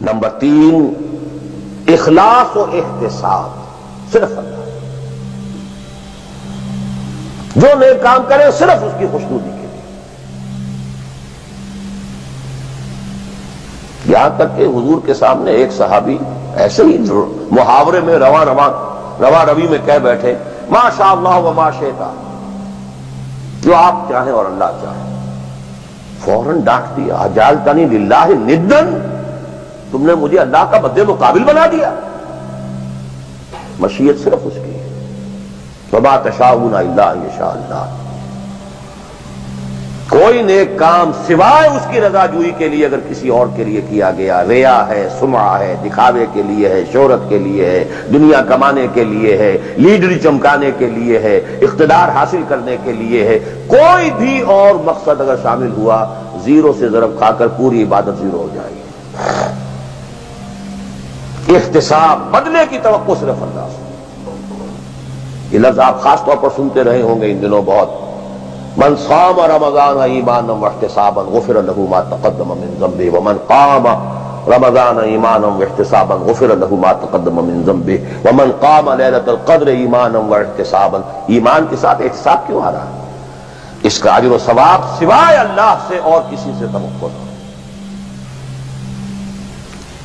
Number 3 اخلاص و احتساب، صرف اللہ، جو نیک کام کرے صرف اس کی خوشنودی کے لیے. یہاں تک کہ حضور کے سامنے ایک صحابی ایسے ہی محاورے میں رواں روی میں کہہ بیٹھے ما شاء اللہ و ما شئت، جو آپ چاہیں اور اللہ چاہے. فوراً ڈانٹ دیا اجعلتنی للہ ندًا، تم نے مجھے اللہ کا مد مقابل بنا دیا. مشیت صرف اس کی ہے. وما تشاءون الا ان یشاء اللہ. کوئی نیک کام سوائے اس کی رضا جوئی کے لیے اگر کسی اور کے لیے کیا گیا، ریا ہے، سمعہ ہے، دکھاوے کے لیے ہے، شہرت کے لیے ہے، دنیا کمانے کے لیے ہے، لیڈری چمکانے کے لیے ہے، اقتدار حاصل کرنے کے لیے ہے، کوئی بھی اور مقصد اگر شامل ہوا، زیرو سے ضرب کھا کر پوری عبادت زیرو ہو جائے گی. احتساب، بدلے کی توقع صرف اللہ سے. یہ لفظ آپ خاص طور پر سنتے رہے ہوں گے ان دنوں بہت. من صام رمضان ایمانا واحتسابا غفر له ما تقدم من ذنبه ومن قام رمضان ایمانا واحتسابا غفر له ما تقدم من ذنبه ومن قام ليلة القدر ایمانا واحتسابا. ایمان کے ساتھ احتساب کیوں آ رہا ہے؟ اس کا اجر و ثواب سوائے اللہ سے اور کسی سے توقع نہ.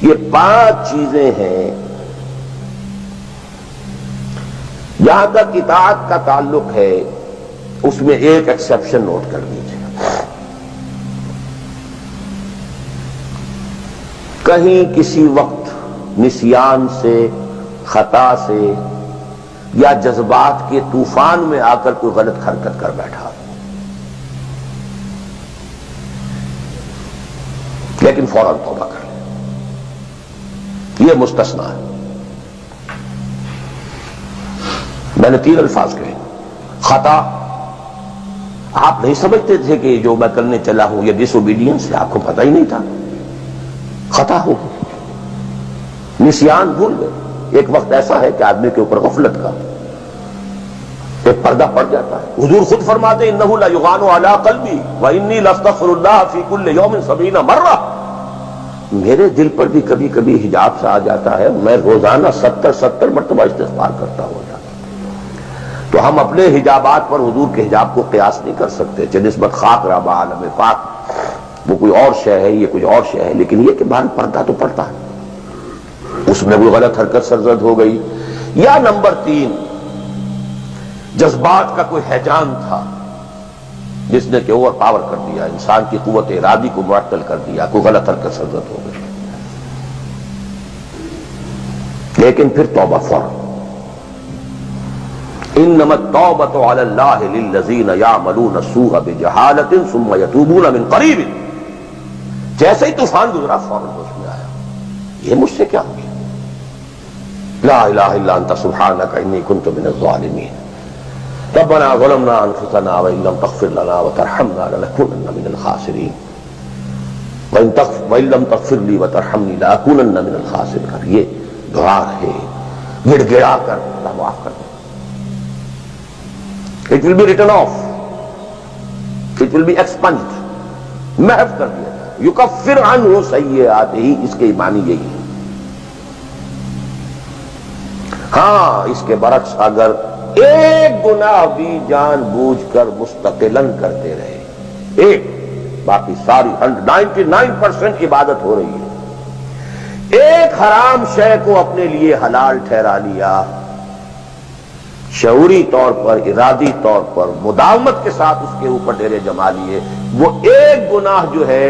یہ 5 چیزیں ہیں. جہاں تک اطاعت کا تعلق ہے اس میں ایک ایکسیپشن نوٹ کر لیجیے. کہیں کسی وقت نسیان سے، خطا سے یا جذبات کے طوفان میں آ کر کوئی غلط حرکت کر بیٹھا، لیکن فوراً توبہ کر لے، یہ مستثنیٰ ہے. میں نے 3 الفاظ کہے. خطا، آپ نہیں سمجھتے تھے کہ جو میں کرنے چلا ہوں یہ ڈس اوبیڈینس ہے، آپ کو پتہ ہی نہیں تھا، خطا ہو. نسیان، بھول گئے. ایک وقت ایسا ہے کہ آدمی کے اوپر غفلت کا ایک پردہ پڑ جاتا ہے. حضور خود فرماتے انہ لا یغان علی قلبی وانی لاستغفر اللہ فی کل یوم 70 مرہ. میرے دل پر بھی کبھی کبھی حجاب سا آ جاتا ہے، میں روزانہ 70 مرتبہ استغفار کرتا ہوں. تو ہم اپنے حجابات پر حضور کے حجاب کو قیاس نہیں کر سکتے. نسبت خاک رابع عالم پاک، وہ کوئی اور شے ہے، یہ کوئی اور شے ہے، لیکن یہ کہ باہر پردہ تو پڑتا ہے. اس میں کوئی غلط حرکت سرزد ہو گئی. یا نمبر 3 جذبات کا کوئی ہیجان تھا جس نے کہ اوور پاور کر دیا، انسان کی قوت ارادی کو معطل کر دیا، کوئی غلط حرکت سرزد ہو گئی. لیکن پھر توبہ فوراً. انما التوبۃ علی اللہ للذین یعملون السوء بجہالۃ ثم یتوبون من قریب. جیسے ہی طوفان گزرا فوراً ہوش میں آیا، یہ مجھ سے کیا ہو گیا؟ لا الہ الا انت سبحانک انی کنت من الظالمین. ربنا ظلمنا انفسنا وان لم تغفر لنا وترحمنا لنکونن من الخاسرین وان لم تغفر لی وترحمنی لاکونن من الخاسرین. یہ دعا ہے، گڑ گڑا کر اللہ معاف کر دے. It will be written off. It will be expunged. محو کر دیا جائے. یکفر عنہ سیئاتہ، اس کے معنی یہی ہے. ہاں اس کے برعکس اگر ایک گناہ بھی جان بوجھ کر مستقلاً کرتے رہے، ایک، باقی ساری 99% عبادت ہو رہی ہے، ایک حرام شے کو اپنے لیے حلال ٹھہرا لیا، شعوری طور پر، ارادی طور پر، مداومت کے ساتھ اس کے اوپر ڈیرے جما لیے، وہ ایک گناہ جو ہے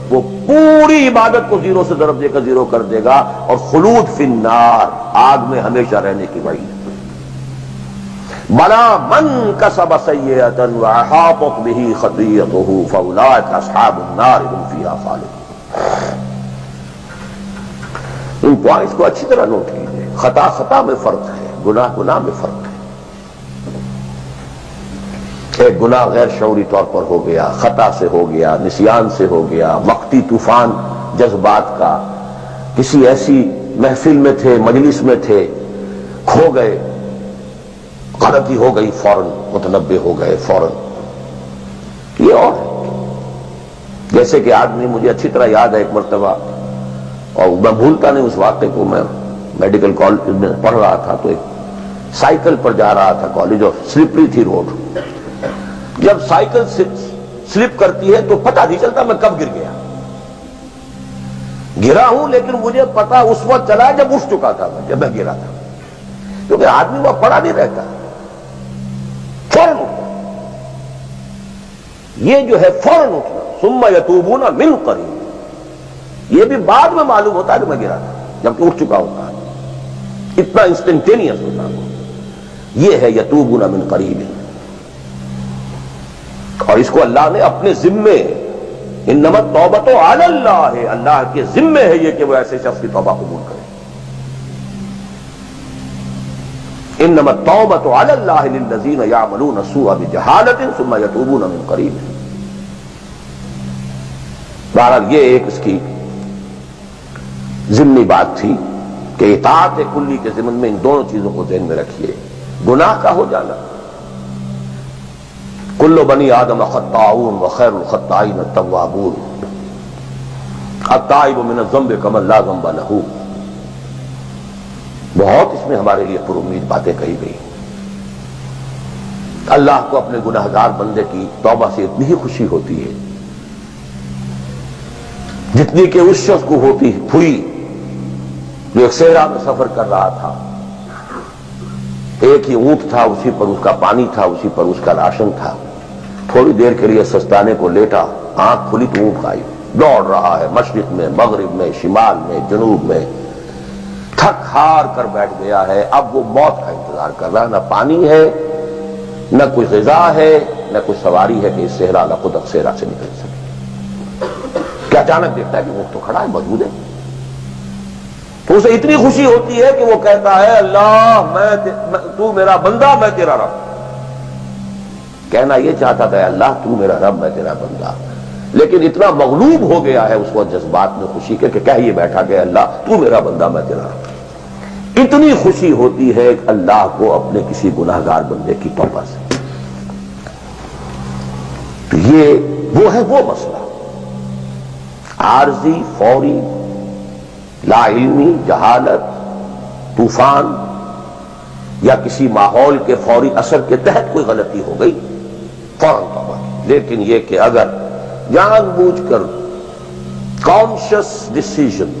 وہ پوری عبادت کو زیرو سے ضرب دے کر زیرو کر دے گا، اور خلود فی النار، آگ میں ہمیشہ رہنے کی وعید. بلا من کسب سیئۃ واحاطت بہ خطیئتہ فاولئک اصحاب النار هم فیہا خالدون. ان پوائنٹس کو اچھی طرح نوٹ کیجیے. خطا میں فرق ہے، گناہ میں فرق ہے. ایک گناہ غیر شعوری طور پر ہو گیا، خطا سے ہو گیا، نسیان سے ہو گیا، وقتی طوفان جذبات کا، کسی ایسی محفل میں تھے، مجلس میں تھے، کھو گئے، غلطی ہو گئی، فوراً متنبہ ہو گئے فوراً. یہ اور ہے. جیسے کہ آدمی، مجھے اچھی طرح یاد ہے ایک مرتبہ اور میں بھولتا نہیں اس واقعے کو. میں میڈیکل کالج میں پڑھ رہا تھا تو ایک سائیکل پر جا رہا تھا کالج، اور سلپری تھی روڈ. جب سائیکل سلپ کرتی ہے تو پتہ نہیں چلتا میں کب گر گیا. گرا ہوں لیکن مجھے پتا اس وقت چلا جب اٹھ چکا تھا میں، جب میں گرا تھا، کیونکہ آدمی وہ پڑا نہیں رہتا، فوراً اٹھتا. یہ جو ہے فوراً اٹھنا، ثم یتوبون من قریب، یہ بھی بعد میں معلوم ہوتا ہے کہ میں گرا تھا جبکہ اٹھ چکا ہوتا ہے. اتنا انسٹنٹینیس ہوتا ہے. یہ ہے یتوبون من قریب. اور اس کو اللہ نے اپنے ذمے، انما التوبۃ علی اللہ، اللہ کے ذمے ہے یہ کہ وہ ایسے شخص کی توبہ قبول کرے. انما التوبۃ علی اللہ للذین یعملون السوء بجہالۃ ثم یتوبون من قریب. بہرحال یہ ایک اس کی ضمنی بات تھی کہ اطاعت کلی کے ضمن میں ان دونوں چیزوں کو ذہن میں رکھیے. گناہ کا ہو جانا، کل بنی آدم خطاؤون وخیر الخطائین التوابون، التائب من الذنب کمن لا ذنب لہ. بہت اس میں ہمارے لیے پر امید باتیں کہی گئی. اللہ کو اپنے گناہگار بندے کی توبہ سے اتنی ہی خوشی ہوتی ہے جتنی کہ اس شخص کو ہوتی ہوئی جو ایک صحرا میں سفر کر رہا تھا. ایک ہی اونٹ تھا، اسی پر اس کا پانی تھا، اسی پر اس کا راشن تھا. تھوڑی دیر کے لیے سستانے کو لیٹا، آنکھ کھلی تو اونٹ غائب. دوڑ رہا ہے مشرق میں، مغرب میں، شمال میں، جنوب میں، تھک ہار کر بیٹھ گیا ہے. اب وہ موت کا انتظار کر رہا ہے. نہ پانی ہے، نہ کوئی غذا ہے، نہ کوئی سواری ہے کہ اس صحرا لقدق صحرا سے نکل سکے. کہ اچانک دیکھتا ہے کہ اونٹ تو کھڑا ہے، موجود ہے. تو اسے اتنی خوشی ہوتی ہے کہ وہ کہتا ہے اللہ تو میرا بندہ، میں تیرا رب. کہنا یہ چاہتا تھا اللہ تو میرا رب، میں تیرا بندہ، لیکن اتنا مغلوب ہو گیا ہے اس وقت جذبات میں خوشی کے کہ کہہ یہ بیٹھا کہ اللہ تو میرا بندہ، میں تیرا رب. اتنی خوشی ہوتی ہے اللہ کو اپنے کسی گناہگار بندے کی توبہ سے. تو یہ وہ ہے وہ مسئلہ عارضی، فوری، لا علمی، جہالت، طوفان یا کسی ماحول کے فوری اثر کے تحت کوئی غلطی ہو گئی فوراً توبہ. لیکن یہ کہ اگر جان بوجھ کر کانشس ڈیسیژن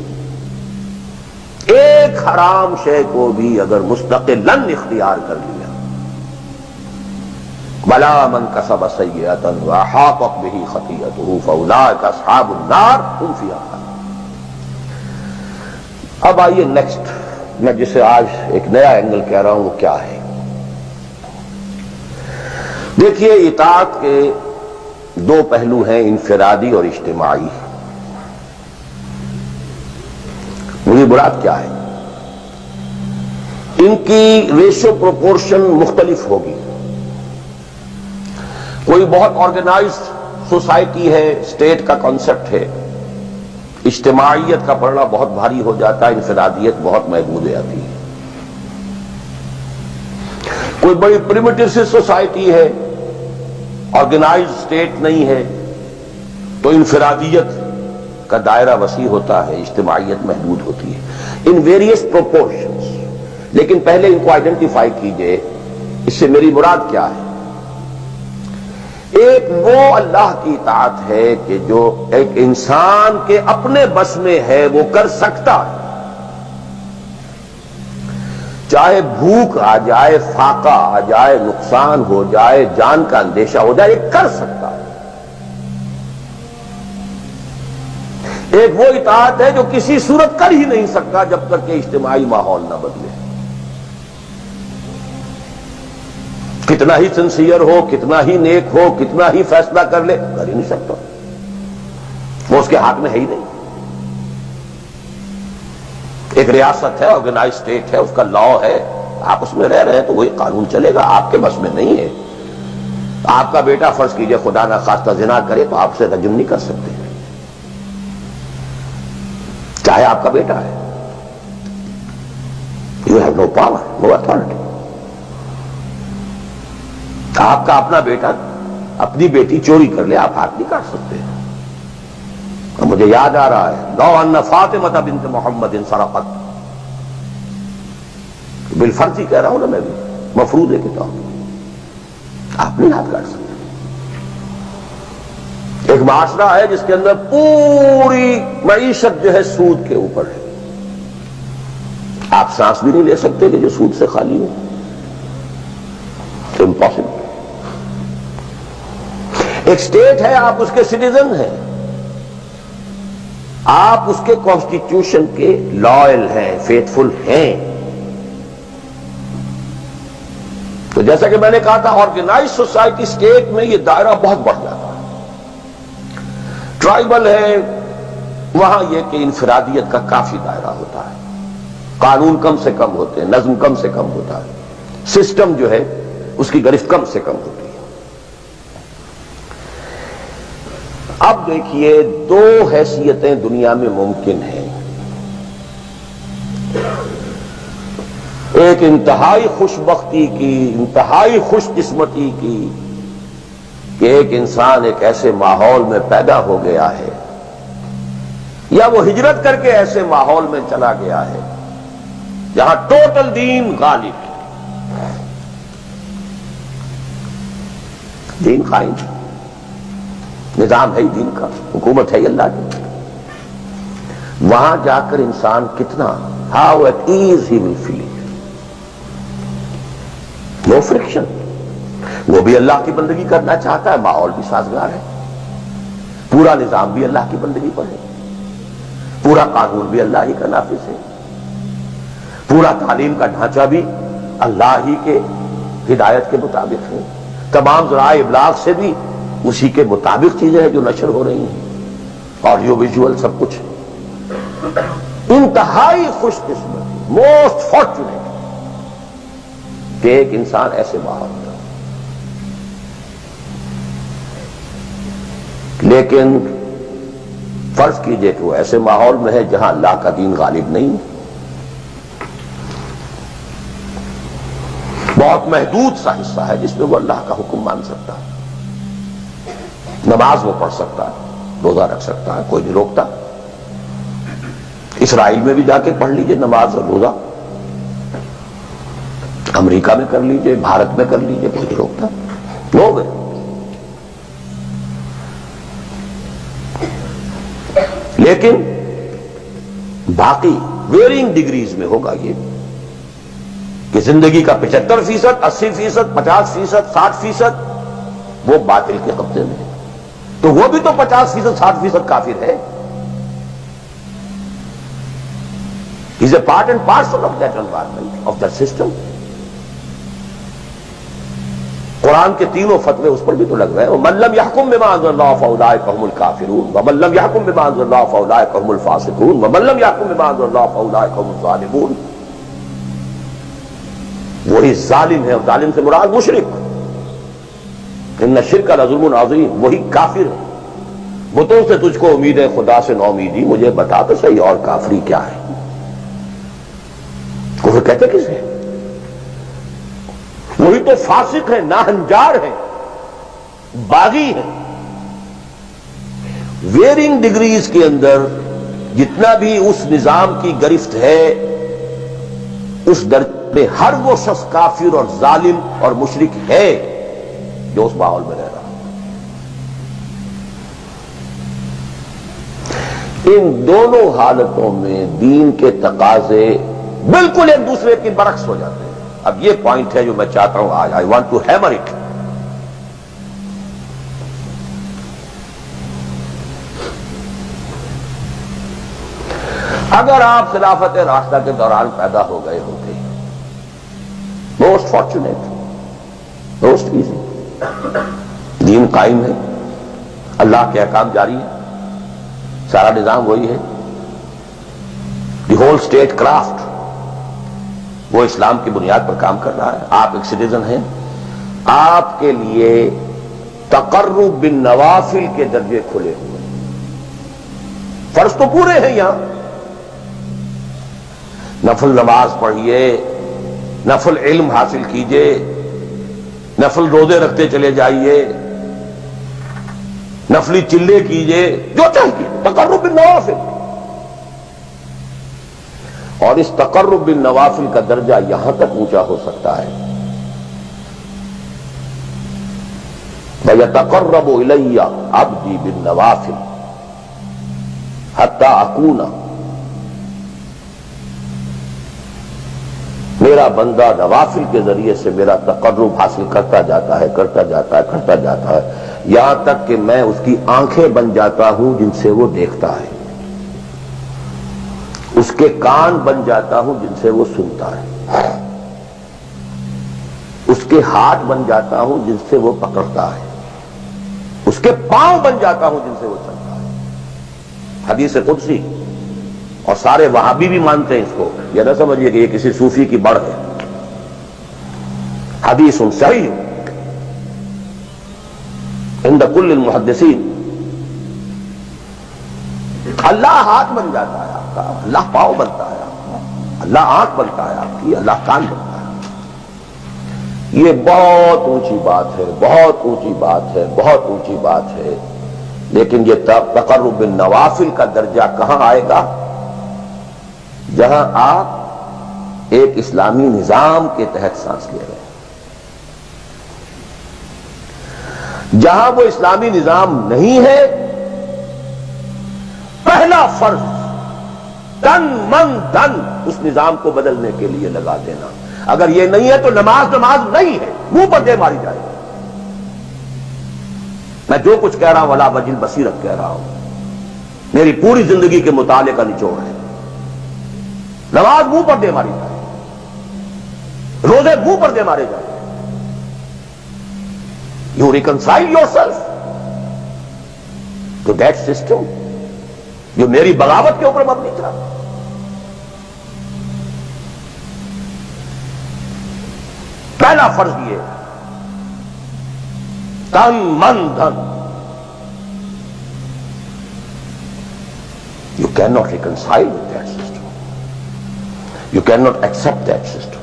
ایک حرام شے کو بھی اگر مستقلاً اختیار کر لیا، بلا من کسب سیئۃ واحاطت بہ خطیئتہ فاولئک اصحاب النار هم فیہا خالدون. اب آئیے نیکسٹ، میں جسے آج ایک نیا اینگل کہہ رہا ہوں وہ کیا ہے. دیکھیے اطاعت کے دو پہلو ہیں، انفرادی اور اجتماعی. مجھے مراد کیا ہے؟ ان کی ریشو پروپورشن مختلف ہوگی. کوئی بہت آرگنائزڈ سوسائٹی ہے، اسٹیٹ کا کانسیپٹ ہے، اجتماعیت کا پڑھنا بہت بھاری ہو جاتا ہے، انفرادیت بہت محدود آتی ہے. کوئی بڑی پریمیٹیو سی سوسائٹی ہے، آرگنائزڈ اسٹیٹ نہیں ہے، تو انفرادیت کا دائرہ وسیع ہوتا ہے، اجتماعیت محدود ہوتی ہے. In various proportions. لیکن پہلے ان کو آئیڈینٹیفائی کیجئے، اس سے میری مراد کیا ہے. ایک وہ اللہ کی اطاعت ہے کہ جو ایک انسان کے اپنے بس میں ہے وہ کر سکتا ہے. چاہے بھوک آ جائے، فاقہ آ جائے، نقصان ہو جائے، جان کا اندیشہ ہو جائے، یہ کر سکتا ہے. ایک وہ اطاعت ہے جو کسی صورت کر ہی نہیں سکتا جب تک کہ اجتماعی ماحول نہ بدلے. کتنا ہی سنسیئر ہو، کتنا ہی نیک ہو، کتنا ہی فیصلہ کر لے، کر ہی نہیں سکتا. وہ اس کے ہاتھ میں ہے ہی نہیں. ایک ریاست ہے، آرگنائز اسٹیٹ ہے، اس کا لا ہے، آپ اس میں رہ رہے ہیں تو وہی قانون چلے گا. آپ کے بس میں نہیں ہے. آپ کا بیٹا فرض کیجئے خدا نہ خواستہ زنا کرے تو آپ سے رجم نہیں کر سکتے، چاہے آپ کا بیٹا ہے. You have no power, no authority. آپ کا اپنا بیٹا اپنی بیٹی چوری کر لے، آپ ہاتھ نہیں کاٹ سکتے. مجھے یاد آ رہا ہے لو ان فاطمہ بنت محمد سرقت، بالفرض ہی کہہ رہا ہوں نا میں بھی، مفروض ہے کتاب، آپ نہیں ہاتھ کاٹ سکتے۔ ایک معاشرہ ہے جس کے اندر پوری معیشت جو ہے سود کے اوپر ہے، آپ سانس بھی نہیں لے سکتے کہ جو سود سے خالی ہو، امپاسبل۔ ایک سٹیٹ ہے، آپ اس کے سٹیزن ہیں، آپ اس کے کانسٹیٹیوشن کے لائل ہیں، فیتھفل ہیں۔ تو جیسا کہ میں نے کہا تھا آرگنائز سوسائٹی سٹیٹ میں یہ دائرہ بہت بڑھ جاتا ہے۔ ٹرائبل ہے وہاں یہ کہ انفرادیت کا کافی دائرہ ہوتا ہے، قانون کم سے کم ہوتے ہیں، نظم کم سے کم ہوتا ہے، سسٹم جو ہے اس کی گرفت کم سے کم ہوتی ہے۔ اب دیکھیے دو حیثیتیں دنیا میں ممکن ہیں، ایک انتہائی خوش بختی کی، انتہائی خوش قسمتی کی کہ ایک انسان ایک ایسے ماحول میں پیدا ہو گیا ہے یا وہ ہجرت کر کے ایسے ماحول میں چلا گیا ہے جہاں ٹوٹل دین غالب ہے، دین قائم ہے، نظام ہے دین کا، حکومت ہے اللہ کی۔ وہاں جا کر انسان کتنا how it is he will feel, no friction, وہ بھی اللہ کی بندگی کرنا چاہتا ہے، ماحول بھی سازگار ہے، پورا نظام بھی اللہ کی بندگی پر ہے، پورا قانون بھی اللہ ہی کا نافذ ہے، پورا تعلیم کا ڈھانچہ بھی اللہ ہی کے ہدایت کے مطابق ہے، تمام ذرائع ابلاغ سے بھی اسی کے مطابق چیزیں ہیں جو نشر ہو رہی ہیں، آڈیو ویژول سب کچھ۔ انتہائی خوش قسمت، موسٹ فارچونیٹ کہ ایک انسان ایسے ماحول میں، لیکن فرض کیجئے کہ وہ ایسے ماحول میں ہے جہاں اللہ کا دین غالب نہیں، بہت محدود سا حصہ ہے جس میں وہ اللہ کا حکم مان سکتا ہے، نماز وہ پڑھ سکتا ہے، روزہ رکھ سکتا ہے، کوئی نہیں روکتا۔ اسرائیل میں بھی جا کے پڑھ لیجئے نماز اور روزہ، امریکہ میں کر لیجئے، بھارت میں کر لیجئے، کوئی نہیں روکتا، لوگ ہیں۔ لیکن باقی ویرینگ ڈگریز میں ہوگا یہ کہ زندگی کا 75%، 80%، 50%، 60% وہ باطل کے قبضے میں ہے، تو وہ بھی تو 50%، 60% کافر ہے۔ He's a part and parcel of that environment, of that system۔ قرآن کے تینوں فتوے اس پر بھی تو لگ رہے ہیں، وَمَن لَّمْ يَحْكُم بِمَا أَنزَلَ اللَّهُ فَأُولَٰئِكَ هُمُ الْكَافِرُونَ وَمَن لَّمْ يَحْكُم بِمَا أَنزَلَ اللَّهُ فَأُولَٰئِكَ هُمُ الْفَاسِقُونَ وَمَن لَّمْ يَحْكُم بِمَا أَنزَلَ اللَّهُ فَأُولَٰئِكَ هُمُ الظَّالِمُونَ۔ وہی ظالم ہے، اور ظالم سے مراد مشرک، ان الشرک لظلم عظیم، وہی کافر ہے۔ بتوں سے تجھ کو امید ہے، خدا سے نو امیدی، مجھے بتا تو صحیح اور کافری کیا ہے؟ کفر کہتے کسے؟ وہی تو فاسق ہے، ناہنجار ہے، باغی ہے۔ ویرنگ ڈگریز کے اندر جتنا بھی اس نظام کی گرفت ہے، اس درجے میں ہر وہ شخص کافر اور ظالم اور مشرک ہے جو اس ماحول میں رہ رہا ہے۔ ان دونوں حالتوں میں دین کے تقاضے بالکل ایک دوسرے کے برعکس ہو جاتے ہیں۔ اب یہ پوائنٹ ہے جو میں چاہتا ہوں آج، I want to hammer it۔ اگر آپ خلافت راشدہ کے دوران پیدا ہو گئے ہوتے، موسٹ فارچونیٹ، موسٹ ایزی، دین قائم ہے، اللہ کے احکام جاری ہے، سارا نظام وہی ہے، دی ہول اسٹیٹ کرافٹ وہ اسلام کی بنیاد پر کام کر رہا ہے، آپ ایک سٹیزن ہیں، آپ کے لیے تقرب بالنوافل کے درجے کھلے ہوئے، فرض تو پورے ہیں یہاں، نفل نماز پڑھیے، نفل علم حاصل کیجئے، نفل روزے رکھتے چلے جائیے، نفلی چلے کیجئے، جو چاہیے تقرب بالنوافل. اور اس تقرب بالنوافل کا درجہ یہاں تک اونچا ہو سکتا ہے وَيَتَقَرَّبُ إِلَيَّ عَبْدِي بِالنَّوَافِلِ حَتَّى أَكُونَ، میرا بندہ نوافل کے ذریعے سے میرا تقرب حاصل کرتا جاتا ہے یہاں تک کہ میں اس کی آنکھیں بن جاتا ہوں جن سے وہ دیکھتا ہے، اس کے کان بن جاتا ہوں جن سے وہ سنتا ہے، اس کے ہاتھ بن جاتا ہوں جن سے وہ پکڑتا ہے، اس کے پاؤں بن جاتا ہوں جن سے وہ چلتا ہے. حدیث قدسی، اور سارے وہابی بھی مانتے ہیں اس کو، یہ نہ سمجھیے کہ یہ کسی صوفی کی بڑھ ہے. حدیث صحیح عند کل المحدثین. اللہ ہاتھ بن جاتا ہے آپ کا، اللہ پاؤں بنتا ہے آپ کا، اللہ آنکھ بنتا ہے آپ کی، اللہ کان بنتا ہے. یہ بہت اونچی بات ہے، بہت اونچی بات ہے، بہت اونچی بات ہے. لیکن یہ تقرب بالنوافل کا درجہ کہاں آئے گا؟ جہاں آپ ایک اسلامی نظام کے تحت سانس لے رہے ہیں، جہاں وہ اسلامی نظام نہیں ہے. پہلا فرض تن من دھن اس نظام کو بدلنے کے لیے لگا دینا. اگر یہ نہیں ہے تو نماز نہیں ہے، منہ پر دے ماری جائے. میں جو کچھ کہہ رہا ہوں ولا وجل بصیرت کہہ رہا ہوں، میری پوری زندگی کے مطالعے کا نچوڑ ہے. نماز منہ پر دے ماری جائے، روزے منہ پر دے مارے جائے. You reconcile yourself to that system جو میری بغاوت کے اوپر مبنی تھا. پہلا فرض یہ تن من دھن. You cannot reconcile with that system. You cannot accept that system.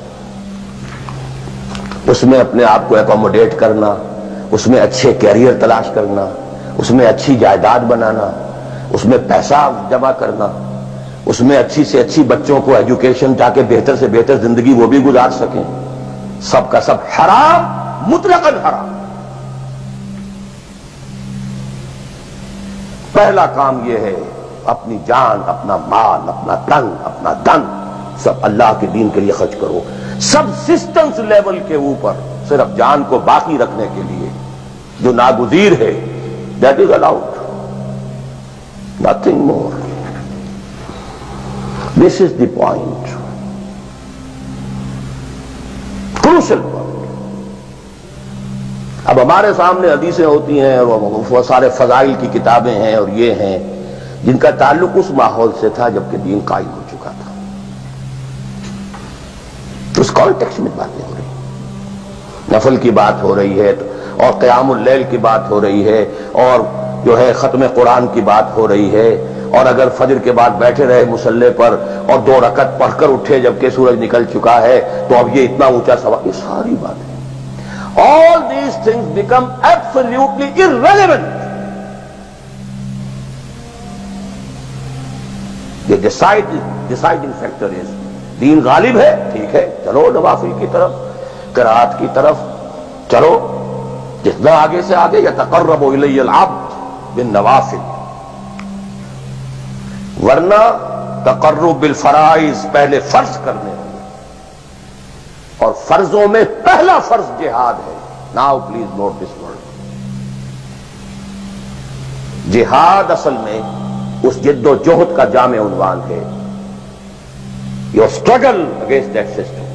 اس میں اپنے آپ کو اکوموڈیٹ کرنا، اس میں اچھے کیریئر تلاش کرنا، اس میں اچھی جائیداد بنانا، اس میں پیسہ جمع کرنا، اس میں اچھی سے اچھی بچوں کو ایجوکیشن تاکہ بہتر سے بہتر زندگی وہ بھی گزار سکیں، سب کا سب حرام، مطلقاً حرام. پہلا کام یہ ہے اپنی جان، اپنا مال، اپنا تن، اپنا دن سب اللہ کے دین کے لیے خرچ کرو. سب سسٹمز لیول کے اوپر صرف جان کو باقی رکھنے کے لیے جو ناگزیر ہے، that is allowed, nothing more. This is the point, crucial point. اب ہمارے سامنے حدیثیں ہوتی ہیں اور وہ سارے فضائل کی کتابیں ہیں اور یہ ہیں جن کا تعلق اس ماحول سے تھا جبکہ دین قائم ہو چکا تھا. تو اس کانٹیکسٹ میں باتیں ہو رہی ہیں، نفل کی بات ہو رہی ہے اور قیام اللیل کی بات ہو رہی ہے اور جو ہے ختم قرآن کی بات ہو رہی ہے. اور اگر فجر کے بعد بیٹھے رہے مصلی پر اور 2 رکعت پڑھ کر اٹھے جبکہ سورج نکل چکا ہے تو اب یہ اتنا اونچا سوال. یہ ساری باتیں all these things become absolutely irrelevant. The deciding factor is دین غالب ہے، ٹھیک ہے، چلو نوافل کی طرف، قرات کی طرف چلو، جتنا آگے سے آگے. یتقرب الی العبد بالنوافل. ورنہ تقرب بالفرائض پہلے فرض کرنے ہیں، اور فرضوں میں پہلا فرض جہاد ہے. Now please note this word. جہاد اصل میں اس جد و جہد کا جامع عنوان ہے. Your struggle against that system.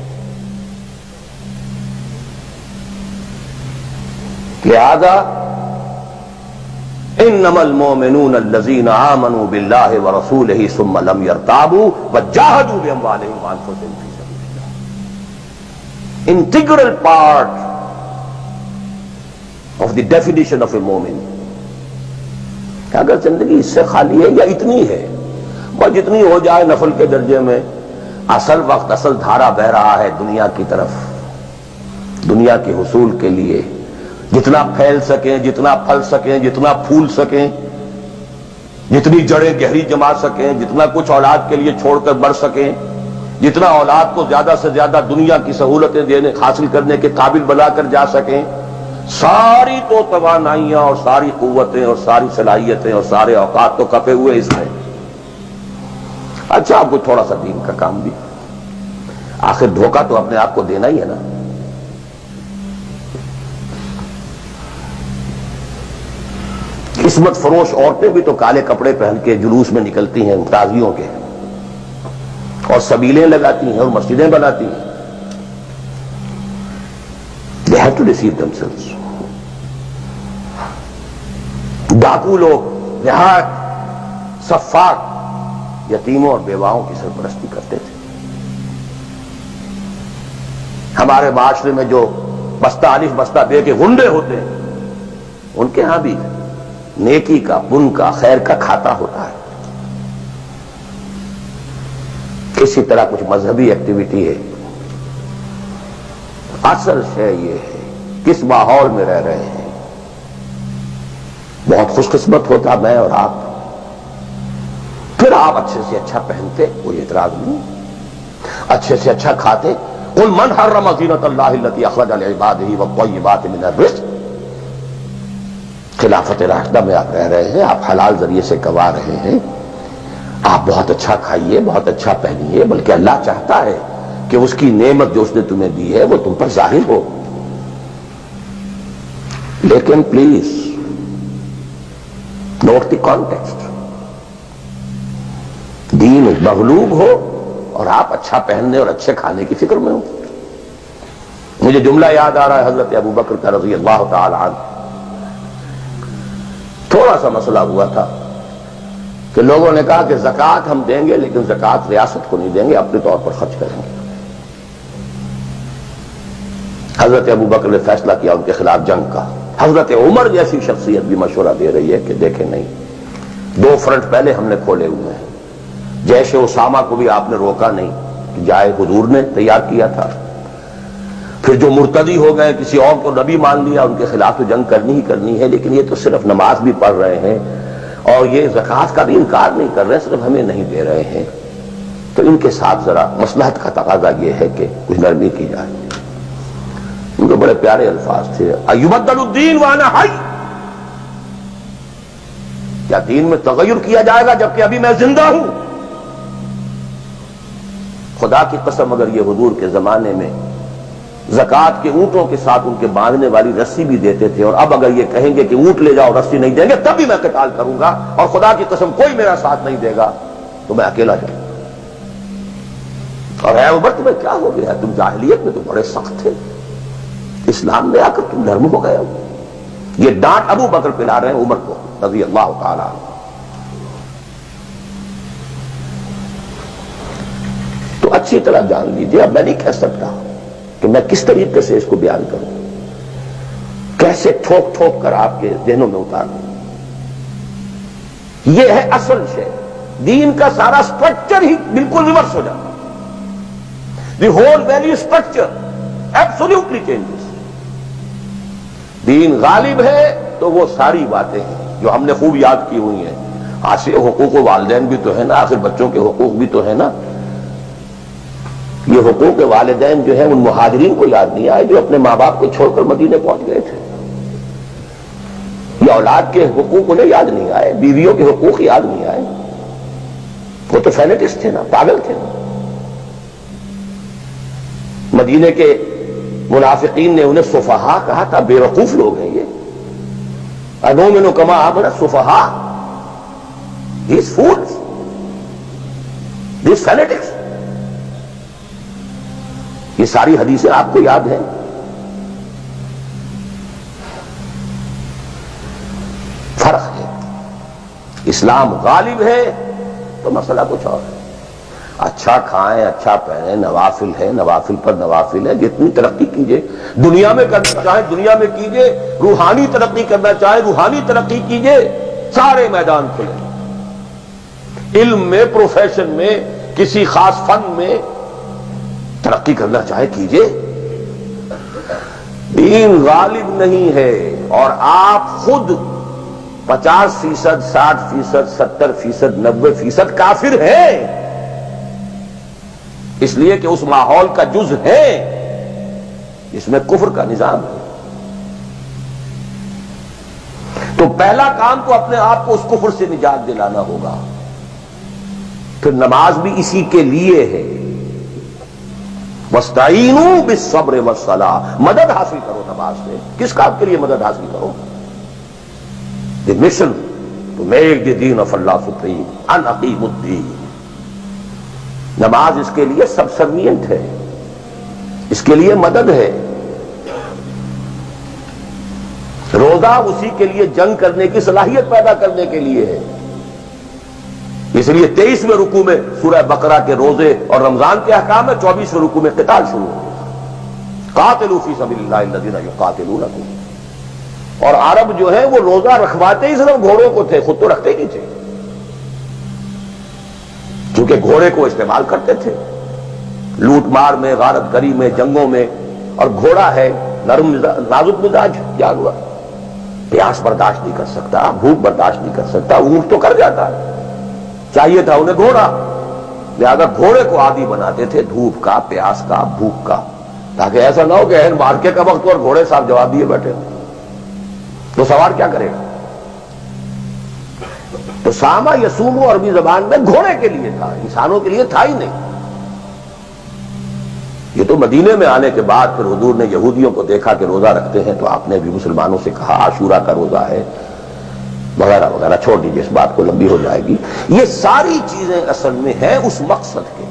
لہذا انما المؤمنون الذين آمنوا بالله ورسوله ثم لم يرتابوا وجاهدوا باموالهم وانفسهم في سبيل الله. Integral part of the definition of a مومن. اگر زندگی اس سے خالی ہے یا اتنی ہے، بس جتنی ہو جائے نفل کے درجے میں، اصل وقت اصل دھارا بہ رہا ہے دنیا کی طرف، دنیا کے حصول کے لیے. جتنا پھیل سکیں، جتنا پھل سکیں، جتنا پھول سکیں، جتنی جڑیں گہری جما سکیں، جتنا کچھ اولاد کے لیے چھوڑ کر بڑھ سکیں، جتنا اولاد کو زیادہ سے زیادہ دنیا کی سہولتیں دینے حاصل کرنے کے قابل بنا کر جا سکیں، ساری تو توانائیاں اور ساری قوتیں اور ساری صلاحیتیں اور سارے اوقات تو کپے ہوئے اس میں۔ اچھا آپ کو تھوڑا سا دین کا کام بھی، آخر دھوکہ تو اپنے آپ کو دینا ہی ہے نا۔ قسمت فروش عورتیں بھی تو کالے کپڑے پہن کے جلوس میں نکلتی ہیں تازیوں کے، اور سبیلیں لگاتی ہیں اور مسجدیں بناتی ہیں۔ They have to deceive themselves۔ ڈاکو لوگ نہایت سفاک یتیموں اور بیواؤں کی سرپرستی کرتے تھے۔ ہمارے معاشرے میں جو بستہ الف بستہ بے کے غنڈے ہوتے ہیں، ان کے ہاں بھی نیکی کا، پن کا، خیر کا کھاتا ہوتا ہے۔ اسی طرح کچھ مذہبی ایکٹیویٹی ہے۔ اصل شے یہ ہے کس ماحول میں رہ رہے ہیں۔ بہت خوش قسمت ہوتا میں اور آپ، پھر آپ اچھے سے اچھا پہنتے، کوئی اعتراض نہیں، اچھے سے اچھا کھاتے۔ قل من حرم زینۃ اللہ التی اخرج لعبادہ والطیبات من الرزق۔ خلافت راشدہ میں آپ رہ رہے ہیں، آپ حلال ذریعے سے کما رہے ہیں، آپ بہت اچھا کھائیے، بہت اچھا پہنیے، بلکہ اللہ چاہتا ہے کہ اس کی نعمت جو اس نے تمہیں دی ہے وہ تم پر ظاہر ہو۔ لیکن پلیز نوٹ دی کانٹیکسٹ۔ دین مغلوب ہو اور آپ اچھا پہننے اور اچھے کھانے کی فکر میں ہو۔ مجھے جملہ یاد آ رہا ہے حضرت ابو بکر کا رضی اللہ تعالی عنہ۔ تھوڑا سا مسئلہ ہوا تھا کہ لوگوں نے کہا کہ زکوٰۃ ہم دیں گے لیکن زکوٰۃ ریاست کو نہیں دیں گے، اپنے طور پر خرچ کریں گے۔ حضرت ابو بکر نے فیصلہ کیا ان کے خلاف جنگ کا۔ حضرت عمر جیسی شخصیت بھی مشورہ دے رہی ہے کہ دیکھیں نہیں، دو فرنٹ پہلے ہم نے کھولے ہوئے ہیں۔ جیش اسامہ کو بھی آپ نے روکا نہیں کہ جائے، حضور نے تیار کیا تھا۔ پھر جو مرتدی ہو گئے، کسی اور کو نبی مان لیا، ان کے خلاف تو جنگ کرنی ہی کرنی ہے، لیکن یہ تو صرف نماز بھی پڑھ رہے ہیں اور یہ زکوٰۃ کا بھی انکار نہیں کر رہے، صرف ہمیں نہیں دے رہے ہیں، تو ان کے ساتھ ذرا مصلحت کا تقاضا یہ ہے کہ کچھ نرمی کی جائے۔ ان کے بڑے پیارے الفاظ تھے، ایبدل الدین وانا حی، کیا دین میں تغیر کیا جائے گا جبکہ ابھی میں زندہ ہوں؟ خدا کی قسم اگر یہ حضور کے زمانے میں زکوٰۃ کے اونٹوں کے ساتھ ان کے باندھنے والی رسی بھی دیتے تھے، اور اب اگر یہ کہیں گے کہ اونٹ لے جاؤ رسی نہیں دیں گے، تب بھی میں قتال کروں گا، اور خدا کی قسم کوئی میرا ساتھ نہیں دے گا تو میں اکیلا جاؤں گا۔ اور اے عمر تمہیں کیا ہو گیا؟ تم جاہلیت میں تو بڑے سخت تھے، اسلام میں آ کر تم نرم ہو گئے ہو۔ یہ ڈانٹ ابو بکر پلا رہے ہیں عمر کو رضی اللہ تعالی عنہ۔ تو اچھی طرح جان لیجیے، اب میں نہیں کہہ سکتا کہ میں کس طریقے سے اس کو بیان کروں، کیسے ٹھوک ٹھوک کر آپ کے ذہنوں میں اتاروں۔ یہ ہے اصل شے، دین کا سارا سٹرکچر ہی بالکل ریورس ہو جاتا، the whole value structure absolutely changes. دین غالب ہے تو وہ ساری باتیں ہیں جو ہم نے خوب یاد کی ہوئی ہیں۔ حاصل حقوق والدین بھی تو ہے نا، آخر بچوں کے حقوق بھی تو ہے نا۔ یہ حقوق والدین جو ہیں ان مہاجرین کو یاد نہیں آئے جو اپنے ماں باپ کو چھوڑ کر مدینے پہنچ گئے تھے۔ یہ اولاد کے حقوق انہیں یاد نہیں آئے، بیویوں کے حقوق یاد نہیں آئے۔ وہ تو فینیٹسٹ تھے نا، پاگل تھے نا۔ مدینے کے منافقین نے انہیں سفہاء کہا تھا، بے وقوف لوگ ہیں یہ۔ انؤمن کما آمن السفہاء، these fools، these fanatics۔ یہ ساری حدیثیں آپ کو یاد ہیں۔ فرق ہے، اسلام غالب ہے تو مسئلہ کچھ اور ہے۔ اچھا کھائیں، اچھا پہنیں، نوافل ہے، نوافل پر نوافل ہے، جتنی ترقی کیجئے، دنیا میں کرنا چاہیں دنیا میں کیجئے، روحانی ترقی کرنا چاہیں روحانی ترقی کیجئے، سارے میدان کھلے۔ علم میں، پروفیشن میں، کسی خاص فن میں ترقی کرنا چاہے کیجئے۔ دین غالب نہیں ہے، اور آپ خود 50%, 60%, 70%, 90% کافر ہیں، اس لیے کہ اس ماحول کا جز ہے جس میں کفر کا نظام ہے۔ تو پہلا کام تو اپنے آپ کو اس کفر سے نجات دلانا ہوگا، پھر نماز بھی اسی کے لیے ہے۔ وَاسْتَعِینُوا بِالصَّبْرِ وَالصَّلَاةِ، مدد حاصل کرو نماز سے۔ کس کام کے لیے مدد حاصل کرو؟ The mission to make the deen of Allah supreme، ان اقیموا الدین۔ نماز اس کے لیے سبسرمینٹ ہے، اس کے لیے مدد ہے۔ روزہ اسی کے لیے جنگ کرنے کی صلاحیت پیدا کرنے کے لیے ہے۔ اس لیے 23ویں رکوع میں سورہ بقرہ کے روزے اور رمضان کے احکام ہے، 24ویں رکوع میں قتال شروع ہو گیا۔ قاتلوا فی سبیل اللہ الذین یقاتلونکم۔ اور عرب جو ہیں وہ روزہ رکھواتے ہی صرف گھوڑوں کو تھے، خود تو رکھتے ہی نہیں تھے، کیونکہ گھوڑے کو استعمال کرتے تھے لوٹ مار میں، غارت گری میں، جنگوں میں۔ اور گھوڑا ہے نرم نازک مزاج جانور، پیاس برداشت نہیں کر سکتا، بھوک برداشت نہیں کر سکتا، اونٹ تو کر جاتا ہے، چاہیے تھا انہیں گھوڑا، لہذا گھوڑے کو عادی بناتے تھے دھوپ کا، پیاس کا، بھوک کا، تاکہ ایسا نہ ہو کہ اہل مارکے کا وقت اور گھوڑے صاحب جواب دیے بیٹھے تو سوار کیا کرے گا۔ تو ساما یسومو عربی زبان میں گھوڑے کے لیے تھا، انسانوں کے لیے تھا ہی نہیں۔ یہ تو مدینے میں آنے کے بعد پھر حضور نے یہودیوں کو دیکھا کہ روزہ رکھتے ہیں، تو آپ نے بھی مسلمانوں سے کہا عاشورہ کا روزہ ہے وغیرہ وغیرہ، چھوڑ دیجیے اس بات کو، لمبی ہو جائے گی۔ یہ ساری چیزیں اصل میں ہیں اس مقصد کے